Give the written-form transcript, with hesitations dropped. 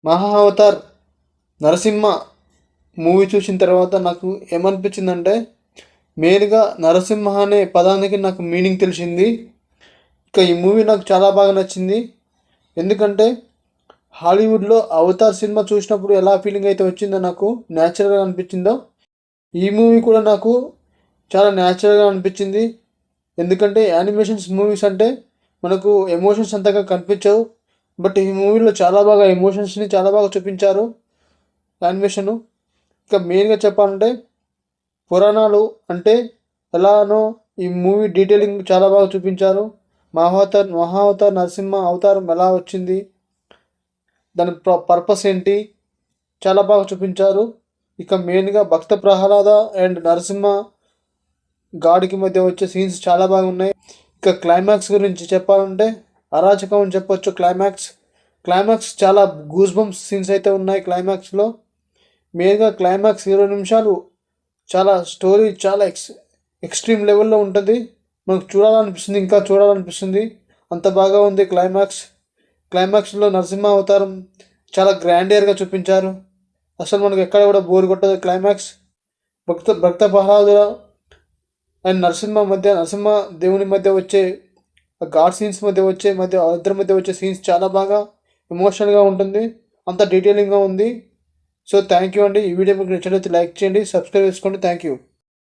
మహా Avatar Narasimha movie చూసిన తర్వాత నాకు ఏమనిపించిందంటే, మెయిన్గా నరసింహ అనే పదానికి నాకు మీనింగ్ తెలిసింది. ఇక ఈ మూవీ నాకు చాలా బాగా నచ్చింది. ఎందుకంటే హాలీవుడ్లో అవతార్ సినిమా చూసినప్పుడు ఎలా ఫీలింగ్ అయితే వచ్చిందో, నాకు న్యాచురల్గా అనిపించిందో, ఈ మూవీ కూడా నాకు చాలా న్యాచురల్గా అనిపించింది. ఎందుకంటే యానిమేషన్స్ మూవీస్ అంటే మనకు ఎమోషన్స్ అంతగా కనిపించవు. బట్ ఈ మూవీలో చాలా బాగా ఎమోషన్స్ని చాలా బాగా చూపించారు యానిమేషను. ఇంకా మెయిన్గా చెప్పాలంటే పురాణాలు అంటే ఎలానో ఈ మూవీ డీటెయిలింగ్ చాలా బాగా చూపించారు. మహావతార్ నరసింహ అవతారం ఎలా వచ్చింది, దాని పర్పస్ ఏంటి, చాలా బాగా చూపించారు. ఇక మెయిన్గా భక్త ప్రహ్లాద అండ్ నరసింహ గాడికి మధ్య వచ్చే సీన్స్ చాలా బాగున్నాయి. ఇక క్లైమాక్స్ గురించి చెప్పాలంటే అరాచకం అని చెప్పొచ్చు. క్లైమాక్స్ చాలా గూస్ బంప్స్ సీన్స్ అయితే ఉన్నాయి క్లైమాక్స్లో. మెయిన్గా క్లైమాక్స్ 20 నిమిషాలు చాలా స్టోరీ చాలా ఎక్స్ట్రీమ్ లెవెల్లో ఉంటుంది. మనకు చూడాలనిపిస్తుంది, ఇంకా చూడాలనిపిస్తుంది, అంత బాగా ఉంది క్లైమాక్స్లో నరసింహ అవతారం చాలా గ్రాండియర్గా చూపించారు. అసలు మనకు ఎక్కడ కూడా బోర్ కొట్టదు క్లైమాక్స్. భక్త ప్రహ్లాదుల అండ్ నరసింహ దేవుని మధ్య వచ్చే గాడ్ సీన్స్ ఇద్దరి మధ్య వచ్చే సీన్స్ చాలా బాగా ఎమోషనల్గా ఉంటుంది, అంత డీటెయిలింగ్గా ఉంది. సో థ్యాంక్ యూ అండి. ఈ వీడియో మీకు నచ్చినట్లయితే లైక్ చేయండి, సబ్స్క్రైబ్ చేసుకోండి. Thank you.